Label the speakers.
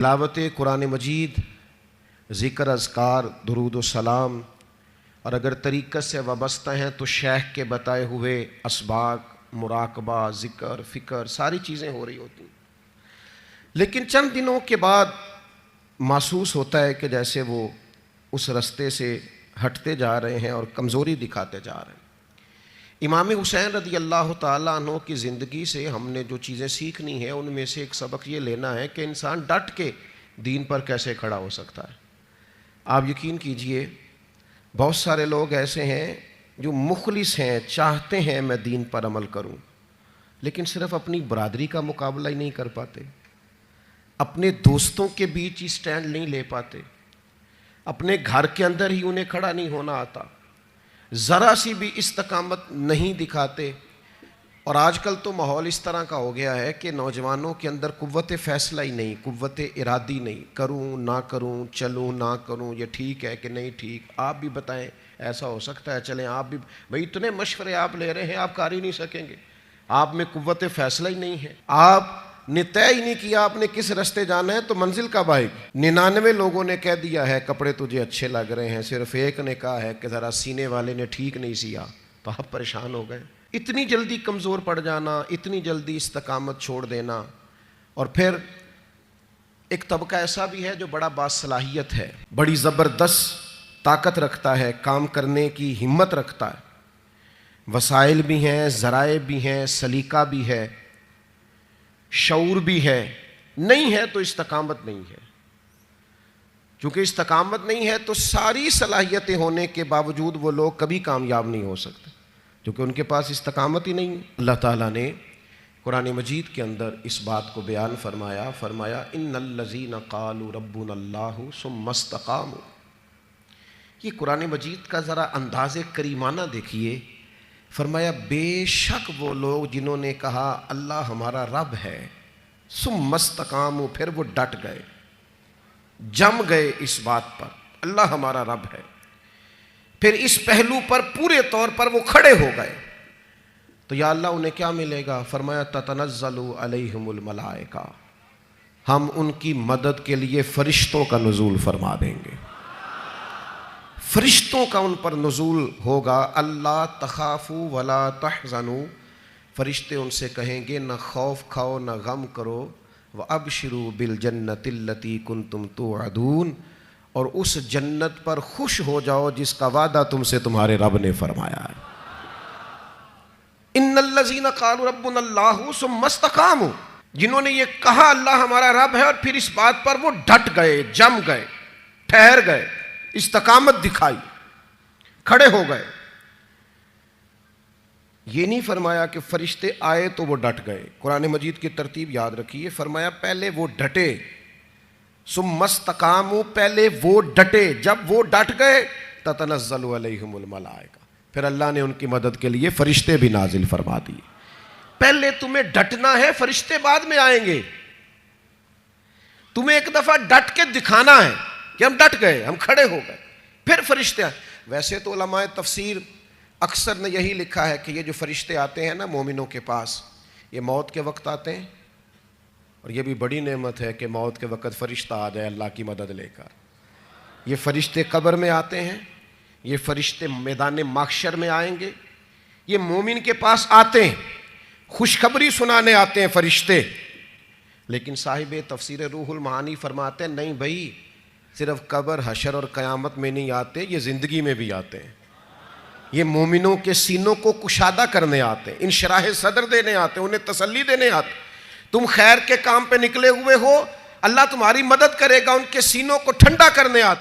Speaker 1: तिलावत कुरान मजीद, ज़िक्र, अज़कार, दुरूद व सलाम, और अगर तरीक़त से वाबस्ता हैं तो शेख के बताए हुए असबाक, मुराकबा, ज़िक्र, फ़िक्र, सारी चीज़ें हो रही होती हैं। लेकिन चंद दिनों के बाद महसूस होता है कि जैसे वो उस रास्ते से हटते जा रहे हैं और कमज़ोरी दिखाते जा रहे हैं। इमाम हुसैन रज़ी अल्लाह ताला अन्हु की ज़िंदगी से हमने जो चीज़ें सीखनी है उनमें से एक सबक ये लेना है कि इंसान डट के दीन पर कैसे खड़ा हो सकता है। आप यकीन कीजिए, बहुत सारे लोग ऐसे हैं जो मुखलिस हैं, चाहते हैं मैं दीन पर अमल करूं, लेकिन सिर्फ अपनी बरादरी का मुकाबला ही नहीं कर पाते, अपने दोस्तों के बीच ही स्टैंड नहीं ले पाते, अपने घर के अंदर ही उन्हें खड़ा नहीं होना आता, ज़रा सी भी इस्तकामत नहीं दिखाते। और आजकल तो माहौल इस तरह का हो गया है कि नौजवानों के अंदर कुव्वत फ़ैसला ही नहीं, कुव्वत इरादी नहीं, करूं ना करूं, चलूं ना करूं, ये ठीक है कि नहीं ठीक, आप भी बताएं, ऐसा हो सकता है, चलें आप भी, भाई इतने मशवरे आप ले रहे हैं, आप कर ही नहीं सकेंगे, आप में कुव्वत फ़ैसला ही नहीं है, आपने तय ही नहीं किया आपने किस रास्ते जाना है, तो मंजिल कब आएगी। 99 लोगों ने कह दिया है कपड़े तुझे अच्छे लग रहे हैं, सिर्फ एक ने कहा है कि ज़रा सीने वाले ने ठीक नहीं सिया, तो आप परेशान हो गए। इतनी जल्दी कमज़ोर पड़ जाना, इतनी जल्दी इस्तकामत छोड़ देना। और फिर एक तबका ऐसा भी है जो बड़ा बासलाहियत है, बड़ी ज़बरदस्त ताकत रखता है, काम करने की हिम्मत रखता है, वसाइल भी हैं, ज़राए भी हैं, सलीका भी है, शऊर भी है, नहीं है तो इस्तकामत नहीं है। चूँकि इस्तकामत नहीं है तो सारी सलाहियतें होने के बावजूद वो लोग कभी कामयाब नहीं हो सकते, क्योंकि उनके पास इस्तकामत ही नहीं। अल्लाह ताला ने कुरान मजीद के अंदर इस बात को बयान फरमाया इन्नल्लज़ीना क़ालू रब्बुनल्लाहु सुम्मस्तक़ामू। ये कुरान मजीद का ज़रा अंदाज़े करीमाना देखिए। फरमाया बेशक वो लोग जिन्होंने कहा अल्लाह हमारा रब है, सुम्मस्तक़ामू, फिर वो डट गए, जम गए इस बात पर अल्लाह हमारा रब है, फिर इस पहलू पर पूरे तौर पर वो खड़े हो गए, तो या अल्लाह उन्हें क्या मिलेगा। फरमाया ततनज़्ज़लु अलैहिमुल मलाइका, हम उनकी मदद के लिए फरिश्तों का नुज़ूल फरमा देंगे, फरिश्तों का उन पर नुज़ूल होगा। अल्लाह तखाफू वला तहज़नू, फरिश्ते उनसे कहेंगे न खौफ खाओ न गम करो, व अबशिरू बिल जन्नतिल्लती कुंतुम तुअदून, और उस जन्नत पर खुश हो जाओ जिसका वादा तुमसे तुम्हारे रब ने फरमाया है। इन्नल्लज़ीना क़ालू रब्बुनल्लाहु सुम्मस्तक़ामू, जिन्होंने ये कहा अल्लाह हमारा रब है और फिर इस बात पर वो डट गए, जम गए, ठहर गए, इस्तकामत दिखाई, खड़े हो गए। ये नहीं फरमाया कि फरिश्ते आए तो वो डट गए। कुरान मजीद की तरतीब याद रखिए। फरमाया पहले वो डटे, सुम्मस्तक़ामू, पहले वो डटे, जब वो डट गए ततनज़्ज़लु अलैहिमुल मलाइका, फिर अल्लाह ने उनकी मदद के लिए फरिश्ते भी नाजिल फरमा दिए। पहले तुम्हें डटना है, फरिश्ते बाद में आएंगे। तुम्हें एक दफा डट के दिखाना है कि हम डट गए, हम खड़े हो गए, फिर फरिश्ते आए। वैसे तो उलमाए तफसीर अक्सर ने यही लिखा है कि ये जो फरिश्ते आते हैं ना मोमिनों के पास, ये मौत के वक्त आते हैं, और ये भी बड़ी नेमत है कि मौत के वक्त फ़रिश्ता आ जाए अल्लाह की मदद लेकर। ये फ़रिश्ते कब्र में आते हैं, ये फ़रिश्ते मैदान महशर में आएंगे, ये मोमिन के पास आते हैं, खुशखबरी सुनाने आते हैं फ़रिश्ते। लेकिन साहिब तफसीर रूहुल मानी फरमाते हैं नहीं भाई, सिर्फ कब्र, हशर और क़यामत में नहीं आते, ये ज़िंदगी में भी आते हैं। ये मोमिनों के सीनों को कुशादा करने आते हैं, इनशराह सदर देने आते हैं, उन्हें तसल्ली देने आते हैं। तुम खैर के काम पे निकले हुए हो, अल्लाह तुम्हारी मदद करेगा, उनके सीनों को ठंडा करने आते।